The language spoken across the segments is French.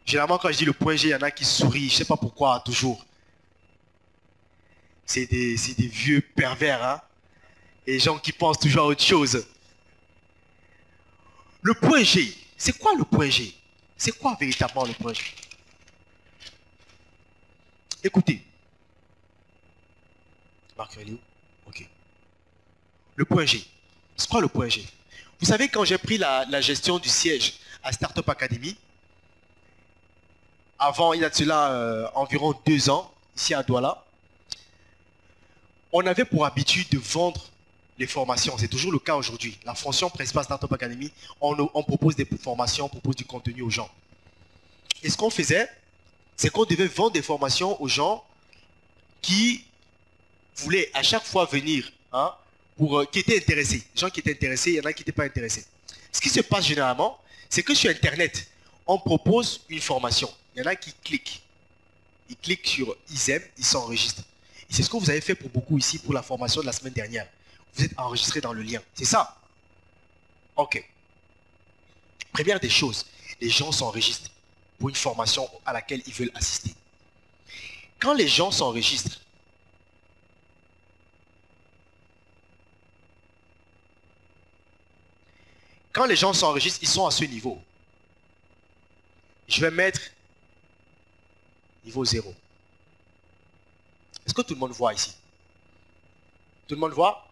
Généralement, quand je dis le point G, il y en a qui sourient. Je ne sais pas pourquoi, toujours. C'est des vieux pervers, hein. Et des gens qui pensent toujours à autre chose. Le point G, c'est quoi le point G? C'est quoi véritablement le point G? Écoutez. Marc, il est où? Ok. Le point G. C'est quoi le point G? Vous savez, quand j'ai pris la gestion du siège à Startup Academy, avant, il y a de cela environ 2 ans, ici à Douala, on avait pour habitude de vendre les formations. C'est toujours le cas aujourd'hui. La fonction principale Startup Academy, on propose des formations, on propose du contenu aux gens. Et ce qu'on faisait, c'est qu'on devait vendre des formations aux gens qui voulaient à chaque fois venir, hein, qui étaient intéressés. Les gens qui étaient intéressés, il y en a qui n'étaient pas intéressés. Ce qui se passe généralement, c'est que sur Internet, on propose une formation. Il y en a qui cliquent. Ils cliquent sur « Ils aiment », ils s'enregistrent. Et c'est ce que vous avez fait pour beaucoup ici pour la formation de la semaine dernière. Vous êtes enregistré dans le lien. C'est ça? Ok. Première des choses, les gens s'enregistrent pour une formation à laquelle ils veulent assister. Quand les gens s'enregistrent, ils sont à ce niveau. Je vais mettre niveau 0. Est-ce que tout le monde voit ici? Tout le monde voit?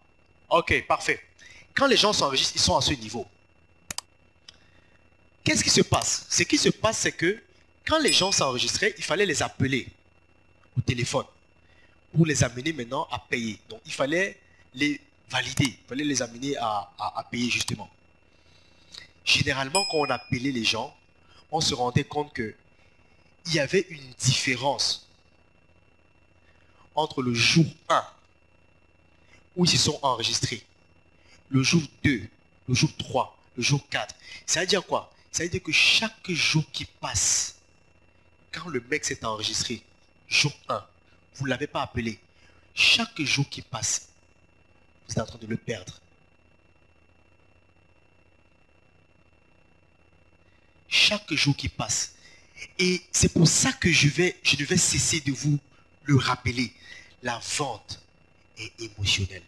Ok, parfait. Quand les gens s'enregistrent, ils sont à ce niveau. Qu'est-ce qui se passe? Ce qui se passe, c'est que quand les gens s'enregistraient, il fallait les appeler au téléphone pour les amener maintenant à payer. Donc, il fallait les valider. Il fallait les amener à payer justement. Généralement, quand on appelait les gens, on se rendait compte qu'il y avait une différence entre le jour 1 où ils se sont enregistrés, le jour 2, le jour 3, le jour 4. Ça veut dire quoi? Ça veut dire que chaque jour qui passe, quand le mec s'est enregistré, jour 1, vous ne l'avez pas appelé, chaque jour qui passe, vous êtes en train de le perdre. Chaque jour qui passe. Et c'est pour ça que je ne vais cesser de vous le rappeler. La vente est émotionnelle.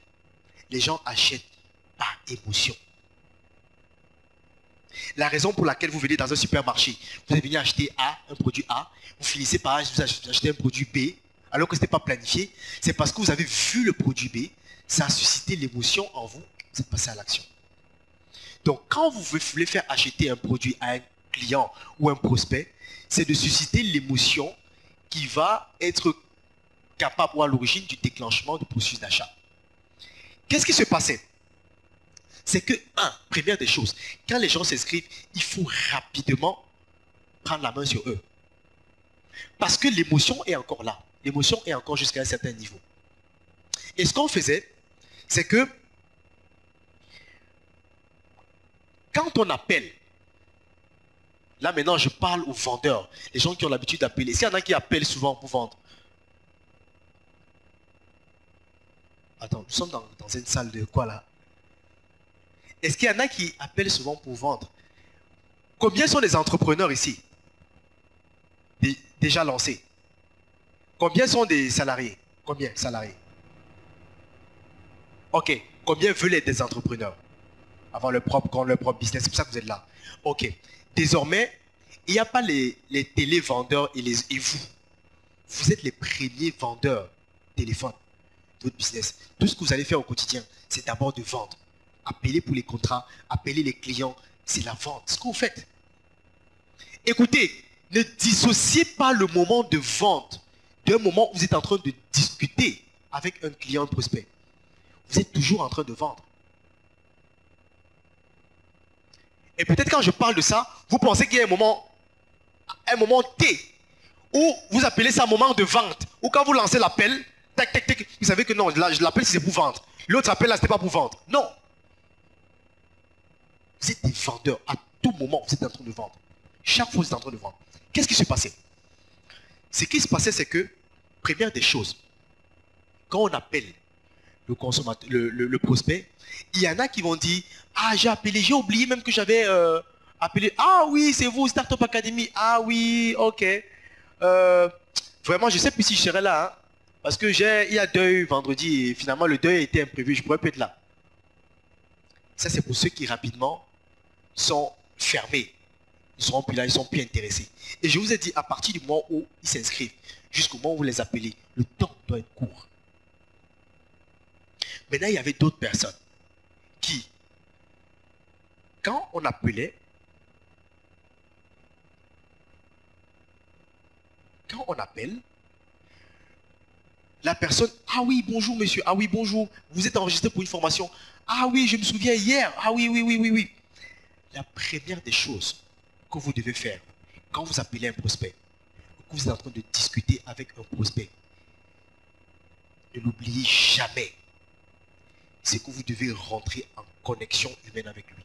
Les gens achètent par émotion. La raison pour laquelle vous venez dans un supermarché, vous allez venir acheter un produit A, vous finissez par acheter un produit B, alors que ce n'était pas planifié, c'est parce que vous avez vu le produit B, ça a suscité l'émotion en vous, vous êtes passé à l'action. Donc, quand vous voulez faire acheter un produit à un client ou un prospect, c'est de susciter l'émotion qui va être capable ou à l'origine du déclenchement du processus d'achat. Qu'est-ce qui se passait? C'est que, première des choses, quand les gens s'inscrivent, il faut rapidement prendre la main sur eux. Parce que l'émotion est encore là. L'émotion est encore jusqu'à un certain niveau. Et ce qu'on faisait, c'est que quand on appelle, là maintenant je parle aux vendeurs, les gens qui ont l'habitude d'appeler. Est-ce qu'il y en a qui appellent souvent pour vendre? Attends, nous sommes dans une salle de quoi là? Est-ce qu'il y en a qui appellent souvent pour vendre? Combien sont les entrepreneurs ici? Déjà lancés? Combien sont des salariés? Combien salariés? Ok. Combien veulent être des entrepreneurs? Avoir leur propre business. C'est pour ça que vous êtes là. Ok. Désormais, il n'y a pas les télévendeurs et vous. Vous êtes les premiers vendeurs téléphone de votre business. Tout ce que vous allez faire au quotidien, c'est d'abord de vendre. Appeler pour les contrats, appeler les clients, c'est la vente. Ce que vous faites. Écoutez, ne dissociez pas le moment de vente d'un moment où vous êtes en train de discuter avec un client, un prospect. Vous êtes toujours en train de vendre. Et peut-être quand je parle de ça, vous pensez qu'il y a un moment T, où vous appelez ça un moment de vente, où quand vous lancez l'appel, tac, tac, tac, vous savez que non, là, je l'appelle si c'est pour vendre. L'autre appel là, c'était pas pour vendre. Non. Vous êtes des vendeurs. À tout moment, vous êtes en train de vendre. Chaque fois, vous êtes en train de vendre. Qu'est-ce qui se passait? Ce qui se passait, c'est que, première des choses, quand on appelle le consommateur, le prospect, il y en a qui vont dire, ah, j'ai appelé, j'ai oublié même que j'avais Appelez, ah oui, c'est vous, Startup Academy. Ah oui, ok. Vraiment, je ne sais plus si je serai là. Hein, parce que il y a deuil vendredi et finalement le deuil a été imprévu. Je pourrais pas être là. Ça, c'est pour ceux qui rapidement sont fermés. Ils seront plus là, ils sont plus intéressés. Et je vous ai dit, à partir du moment où ils s'inscrivent, jusqu'au moment où vous les appelez, le temps doit être court. Maintenant, il y avait d'autres personnes qui, quand on appelait, quand on appelle, la personne, ah oui, bonjour monsieur, ah oui, bonjour, vous êtes enregistré pour une formation. Ah oui, je me souviens hier, ah oui, oui, oui, oui, oui. La première des choses que vous devez faire quand vous appelez un prospect, que vous êtes en train de discuter avec un prospect, ne l'oubliez jamais, c'est que vous devez rentrer en connexion humaine avec lui.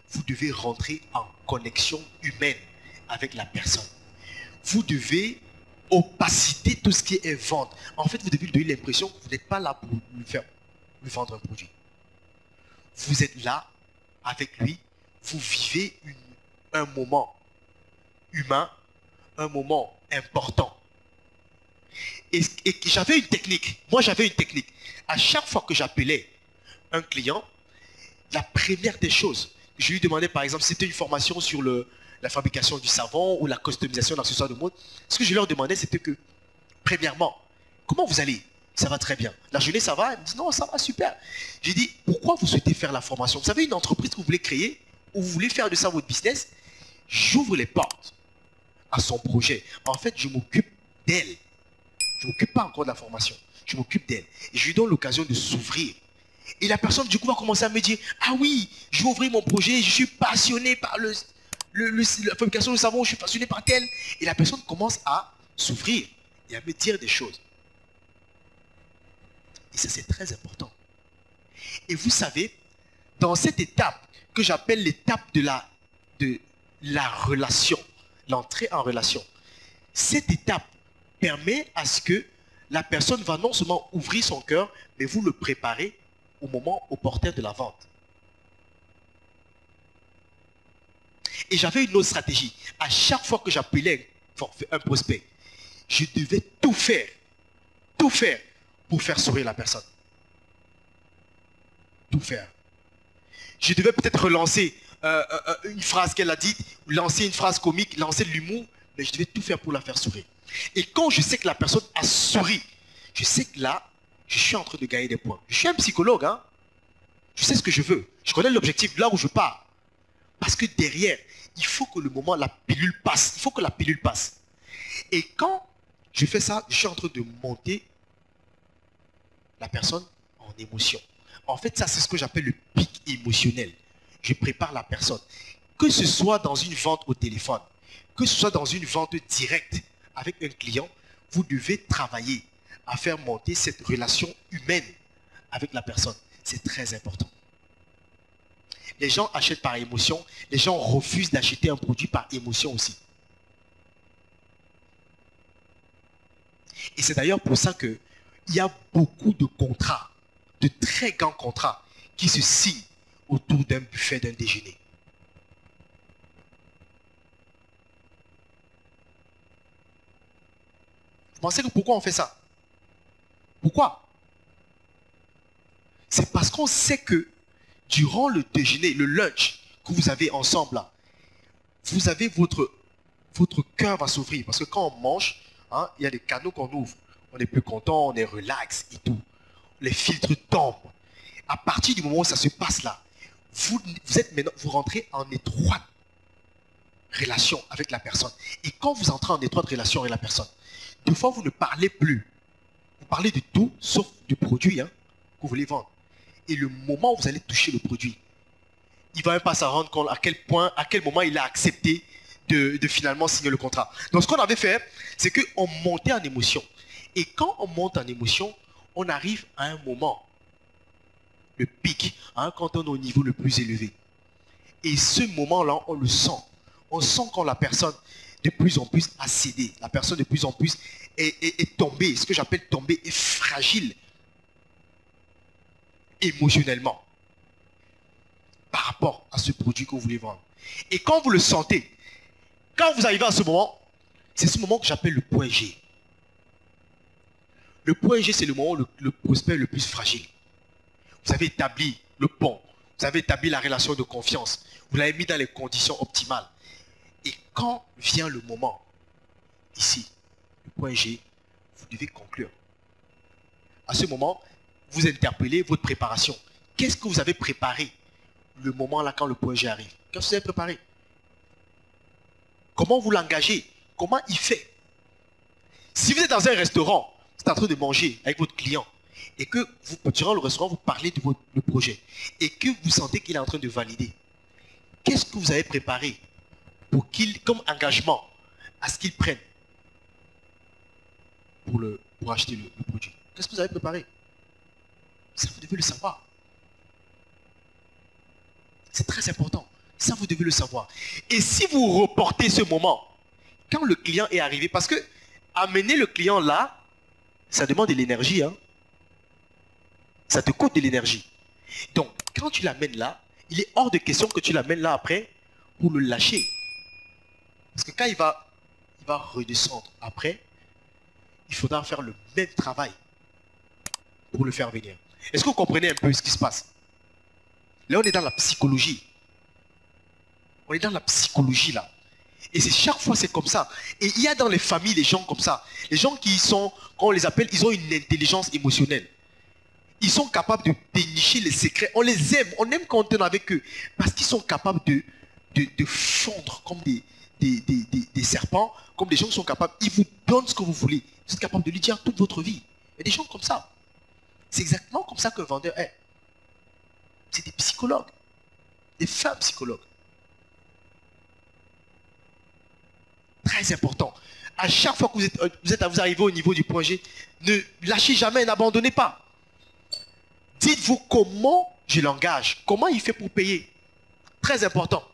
Vous devez rentrer en connexion humaine avec la personne. Vous devez opaciter tout ce qui est vente. En fait, vous devez lui donner l'impression que vous n'êtes pas là pour lui vendre un produit. Vous êtes là avec lui, vous vivez un moment humain, un moment important. Et j'avais une technique. Moi, j'avais une technique. À chaque fois que j'appelais un client, la première des choses, je lui demandais par exemple, c'était une formation sur la fabrication du savon ou la customisation d'accessoires de mode. Ce que je leur demandais, c'était que, premièrement, comment vous allez? Ça va très bien. La journée, ça va? Elle me dit, non, ça va super. J'ai dit, pourquoi vous souhaitez faire la formation? Vous avez une entreprise que vous voulez créer ou vous voulez faire de ça votre business? J'ouvre les portes à son projet. En fait, je m'occupe d'elle. Je ne m'occupe pas encore de la formation. Je m'occupe d'elle. Et je lui donne l'occasion de s'ouvrir. Et la personne, du coup, va commencer à me dire, ah oui, je vais ouvrir mon projet, je suis passionné par la fabrication de savon, je suis passionné par tel. Et la personne commence à s'ouvrir et à me dire des choses. Et ça, c'est très important. Et vous savez, dans cette étape que j'appelle l'étape de la relation, l'entrée en relation, cette étape permet à ce que la personne va non seulement ouvrir son cœur, mais vous le préparez au moment opportun de la vente. Et j'avais une autre stratégie. À chaque fois que j'appelais un prospect, je devais tout faire pour faire sourire la personne. Tout faire. Je devais peut-être relancer une phrase qu'elle a dite, lancer une phrase comique, lancer de l'humour, mais je devais tout faire pour la faire sourire. Et quand je sais que la personne a souri, je sais que là, je suis en train de gagner des points. Je suis un psychologue, hein. Je sais ce que je veux. Je connais l'objectif, là où je pars. Parce que derrière, il faut que le moment, la pilule passe. Il faut que la pilule passe. Et quand je fais ça, je suis en train de monter la personne en émotion. En fait, ça, c'est ce que j'appelle le pic émotionnel. Je prépare la personne. Que ce soit dans une vente au téléphone, que ce soit dans une vente directe avec un client, vous devez travailler à faire monter cette relation humaine avec la personne. C'est très important. Les gens achètent par émotion. Les gens refusent d'acheter un produit par émotion aussi. Et c'est d'ailleurs pour ça qu'il y a beaucoup de contrats, de très grands contrats, qui se signent autour d'un buffet, d'un déjeuner. Vous pensez que pourquoi on fait ça? Pourquoi? C'est parce qu'on sait que durant le déjeuner, le lunch que vous avez ensemble là, vous avez votre cœur va s'ouvrir. Parce que quand on mange, hein, il y a des canaux qu'on ouvre. On est plus content, on est relax et tout. Les filtres tombent. À partir du moment où ça se passe là, vous rentrez en étroite relation avec la personne. Et quand vous entrez en étroite relation avec la personne, des fois vous ne parlez plus. Vous parlez de tout sauf du produit hein, que vous voulez vendre. Et le moment où vous allez toucher le produit, il ne va même pas s'en rendre compte à quel moment il a accepté de finalement signer le contrat. Donc ce qu'on avait fait, c'est qu'on montait en émotion. Et quand on monte en émotion, on arrive à un moment, le pic, hein, quand on est au niveau le plus élevé. Et ce moment-là, on le sent. On sent quand la personne de plus en plus a cédé. La personne de plus en plus est tombée. Ce que j'appelle tombée est fragile émotionnellement. par rapport à ce produit que vous voulez vendre. Et quand vous le sentez, quand vous arrivez à ce moment, c'est ce moment que j'appelle le point G. Le point G, c'est le moment où le prospect le plus fragile. Vous avez établi le pont, vous avez établi la relation de confiance, vous l'avez mis dans les conditions optimales. Et quand vient le moment, ici, le point G, vous devez conclure. À ce moment, vous interpellez votre préparation. Qu'est-ce que vous avez préparé le moment là quand le point G arrive? Qu'est-ce que vous avez préparé? Comment vous l'engagez? Comment il fait? Si vous êtes dans un restaurant, vous êtes en train de manger avec votre client et que vous, durant le restaurant, vous parlez de votre projet et que vous sentez qu'il est en train de valider, qu'est-ce que vous avez préparé pour qu'il, comme engagement, à ce qu'il prenne pour acheter le produit? Qu'est-ce que vous avez préparé? Ça, vous devez le savoir. C'est très important. Ça, vous devez le savoir. Et si vous reportez ce moment, quand le client est arrivé, parce que amener le client là, ça demande de l'énergie. Hein? Ça te coûte de l'énergie. Donc, quand tu l'amènes là, il est hors de question que tu l'amènes là après pour le lâcher. Parce que quand il va redescendre après, il faudra faire le même travail pour le faire venir. Est-ce que vous comprenez un peu ce qui se passe? Là, on est dans la psychologie. On est dans la psychologie là. Et c'est chaque fois c'est comme ça. Et il y a dans les familles les gens comme ça. Les gens qui sont, quand on les appelle, ils ont une intelligence émotionnelle. Ils sont capables de dénicher les secrets. On les aime. On aime quand on est avec eux. Parce qu'ils sont capables de fondre comme des serpents, comme des gens qui sont capables. Ils vous donnent ce que vous voulez. Vous êtes capable de lui dire toute votre vie. Il y a des gens comme ça. C'est exactement comme ça qu'un vendeur est. C'est des psychologues. Des femmes psychologues. Très important. À chaque fois que vous arrivez au niveau du projet, ne lâchez jamais, n'abandonnez pas. Dites-vous comment je l'engage, comment il fait pour payer. Très important.